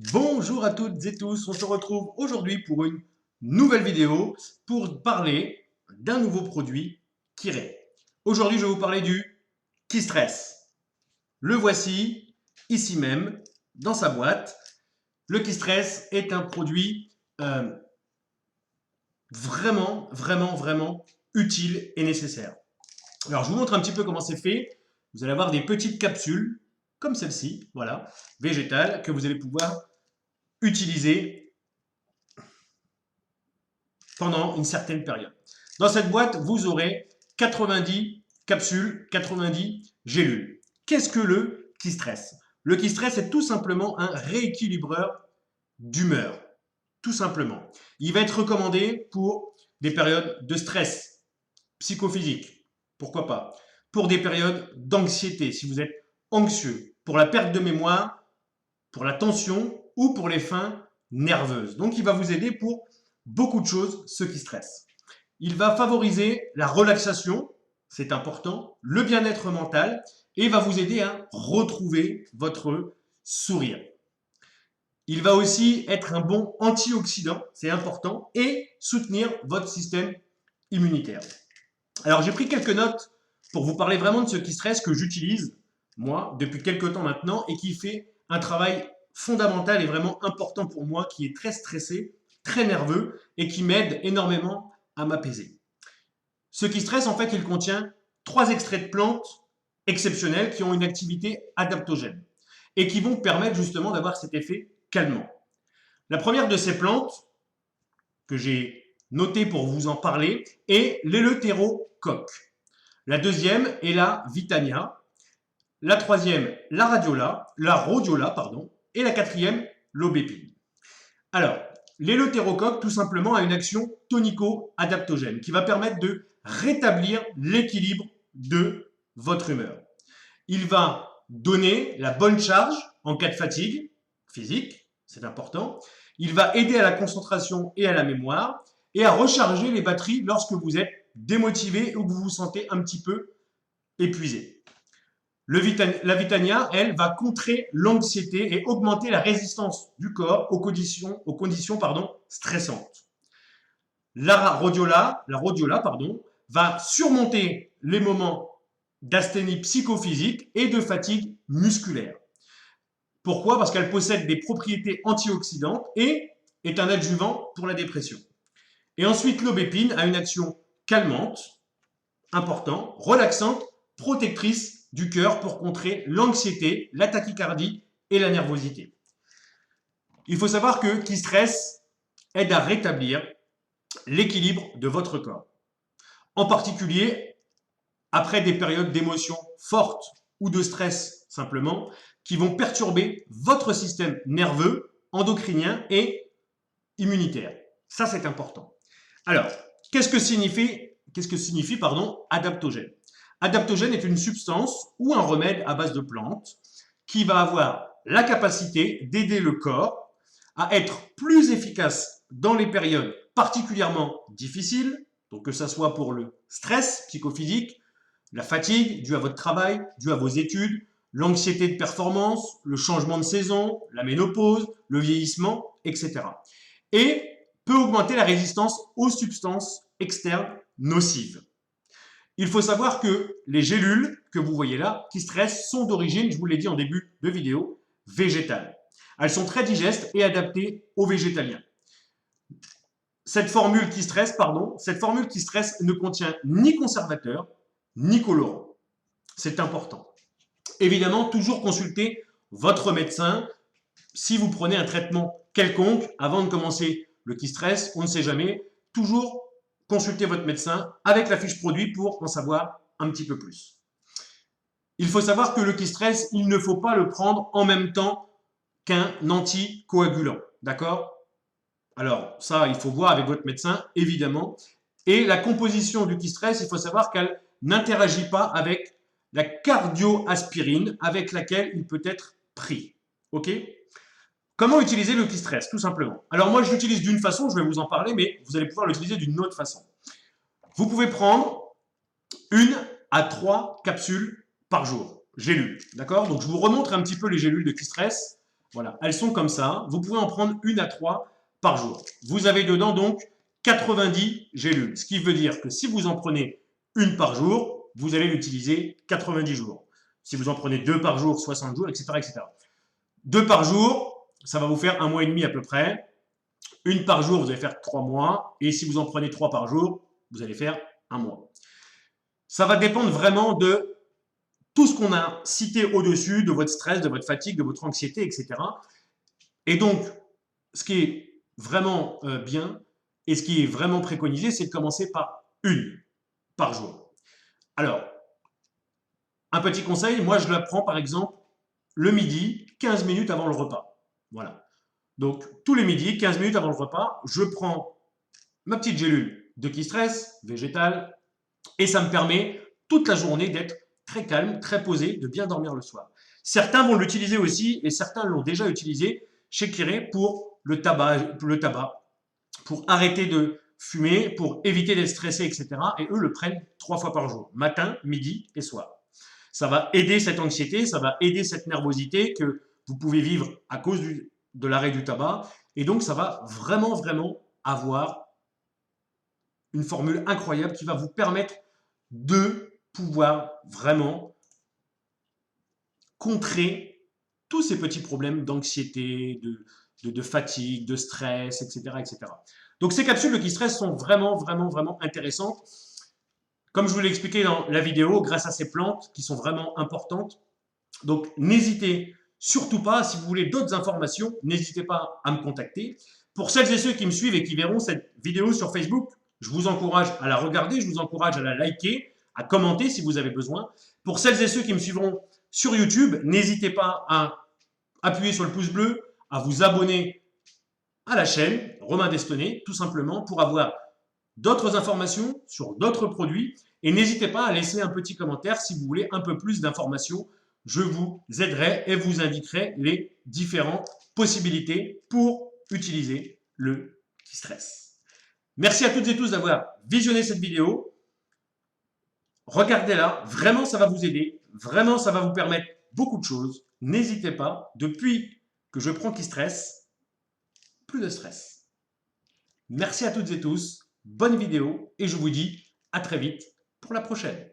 Bonjour à toutes et tous, on se retrouve aujourd'hui pour une nouvelle vidéo pour parler d'un nouveau produit Kirei. Aujourd'hui, je vais vous parler du Kistress. Le voici ici même dans sa boîte. Le Kistress est un produit vraiment utile et nécessaire. Alors, je vous montre un petit peu comment c'est fait. Vous allez avoir des petites capsules comme celle-ci, voilà, végétales, que vous allez pouvoir utiliser pendant une certaine période. Dans cette boîte, vous aurez 90 capsules, 90 gélules. Qu'est-ce que le Kistress? Le Kistress est tout simplement un rééquilibreur d'humeur. Tout simplement. Il va être recommandé pour des périodes de stress psychophysique. Pourquoi pas? Pour des périodes d'anxiété, si vous êtes anxieux. Pour la perte de mémoire, pour la tension ou pour les fins nerveuses. Donc, il va vous aider pour beaucoup de choses, ce Kistress. Il va favoriser la relaxation, c'est important, le bien-être mental et va vous aider à retrouver votre sourire. Il va aussi être un bon antioxydant, c'est important, et soutenir votre système immunitaire. Alors, j'ai pris quelques notes pour vous parler vraiment de ce Kistress que j'utilise, moi, depuis quelques temps maintenant, et qui fait un travail fondamental et vraiment important pour moi, qui est très stressé, très nerveux, et qui m'aide énormément à m'apaiser. Ce Kistress, en fait, il contient 3 extraits de plantes exceptionnels qui ont une activité adaptogène et qui vont permettre justement d'avoir cet effet calmant. La première de ces plantes, que j'ai notée pour vous en parler, est l'éleutérocoque. La deuxième est la Vitania. La troisième, la rhodiola, et la quatrième, l'aubépine. Alors, l'éleutérocoque, tout simplement, a une action tonico-adaptogène qui va permettre de rétablir l'équilibre de votre humeur. Il va donner la bonne charge en cas de fatigue physique, c'est important. Il va aider à la concentration et à la mémoire et à recharger les batteries lorsque vous êtes démotivé ou que vous vous sentez un petit peu épuisé. La Vitania, elle, va contrer l'anxiété et augmenter la résistance du corps aux conditions stressantes. La rhodiola, va surmonter les moments d'asthénie psychophysique et de fatigue musculaire. Pourquoi? Parce qu'elle possède des propriétés antioxydantes et est un adjuvant pour la dépression. Et ensuite, l'aubépine a une action calmante, importante, relaxante, protectrice du cœur pour contrer l'anxiété, la tachycardie et la nervosité. Il faut savoir que Kistress aide à rétablir l'équilibre de votre corps. En particulier, après des périodes d'émotions fortes ou de stress simplement, qui vont perturber votre système nerveux, endocrinien et immunitaire. Ça, c'est important. Alors, qu'est-ce que signifie adaptogène? Adaptogène est une substance ou un remède à base de plantes qui va avoir la capacité d'aider le corps à être plus efficace dans les périodes particulièrement difficiles, donc que ce soit pour le stress psychophysique, la fatigue due à votre travail, due à vos études, l'anxiété de performance, le changement de saison, la ménopause, le vieillissement, etc. Et peut augmenter la résistance aux substances externes nocives. Il faut savoir que les gélules que vous voyez là, Kistress, sont d'origine, je vous l'ai dit en début de vidéo, végétale. Elles sont très digestes et adaptées aux végétaliens. Cette formule Kistress ne contient ni conservateur, ni colorant. C'est important. Évidemment, toujours consulter votre médecin si vous prenez un traitement quelconque avant de commencer le Kistress, on ne sait jamais. Toujours consulter votre médecin avec la fiche produit pour en savoir un petit peu plus. Il faut savoir que le Kistress, il ne faut pas le prendre en même temps qu'un anticoagulant. D'accord? Alors, ça, il faut voir avec votre médecin, évidemment. Et la composition du Kistress, il faut savoir qu'elle n'interagit pas avec la cardioaspirine avec laquelle il peut être pris. OK? Comment utiliser le Kistress? Tout simplement. Alors moi, je l'utilise d'une façon, je vais vous en parler, mais vous allez pouvoir l'utiliser d'une autre façon. Vous pouvez prendre 1 à 3 capsules par jour, gélules. D'accord? Donc je vous remontre un petit peu les gélules de Kistress. Voilà, elles sont comme ça. Vous pouvez en prendre 1 à 3 par jour. Vous avez dedans donc 90 gélules. Ce qui veut dire que si vous en prenez une par jour, vous allez l'utiliser 90 jours. Si vous en prenez 2 par jour, 60 jours, etc., etc. 2 par jour, ça va vous faire 1 mois et demi à peu près. Une par jour, vous allez faire 3 mois. Et si vous en prenez 3 par jour, vous allez faire 1 mois. Ça va dépendre vraiment de tout ce qu'on a cité au-dessus, de votre stress, de votre fatigue, de votre anxiété, etc. Et donc, ce qui est vraiment bien et ce qui est vraiment préconisé, c'est de commencer par une par jour. Alors, un petit conseil, moi je la prends par exemple le midi, 15 minutes avant le repas. Voilà. Donc, tous les midis, 15 minutes avant le repas, je prends ma petite gélule de Qui-Stress, végétale, et ça me permet toute la journée d'être très calme, très posé, de bien dormir le soir. Certains vont l'utiliser aussi, et certains l'ont déjà utilisé chez Kiré pour le tabac, pour arrêter de fumer, pour éviter d'être stressé, etc. Et eux le prennent 3 fois par jour, matin, midi et soir. Ça va aider cette anxiété, ça va aider cette nervosité que vous pouvez vivre à cause de l'arrêt du tabac. Et donc, ça va vraiment, vraiment avoir une formule incroyable qui va vous permettre de pouvoir vraiment contrer tous ces petits problèmes d'anxiété, de fatigue, de stress, etc., etc. Donc, ces capsules de Qui-Stress sont vraiment, vraiment, vraiment intéressantes. Comme je vous l'ai expliqué dans la vidéo, grâce à ces plantes qui sont vraiment importantes. Donc, n'hésitez surtout pas, si vous voulez d'autres informations, n'hésitez pas à me contacter. Pour celles et ceux qui me suivent et qui verront cette vidéo sur Facebook, je vous encourage à la regarder, je vous encourage à la liker, à commenter si vous avez besoin. Pour celles et ceux qui me suivront sur YouTube, n'hésitez pas à appuyer sur le pouce bleu, à vous abonner à la chaîne Romain Destonné, tout simplement pour avoir d'autres informations sur d'autres produits. Et n'hésitez pas à laisser un petit commentaire si vous voulez un peu plus d'informations. Je vous aiderai et vous indiquerai les différentes possibilités pour utiliser le Qui-Stress. Merci à toutes et tous d'avoir visionné cette vidéo. Regardez-la, vraiment ça va vous aider, vraiment ça va vous permettre beaucoup de choses. N'hésitez pas, depuis que je prends Qui-Stress, plus de stress. Merci à toutes et tous, bonne vidéo et je vous dis à très vite pour la prochaine.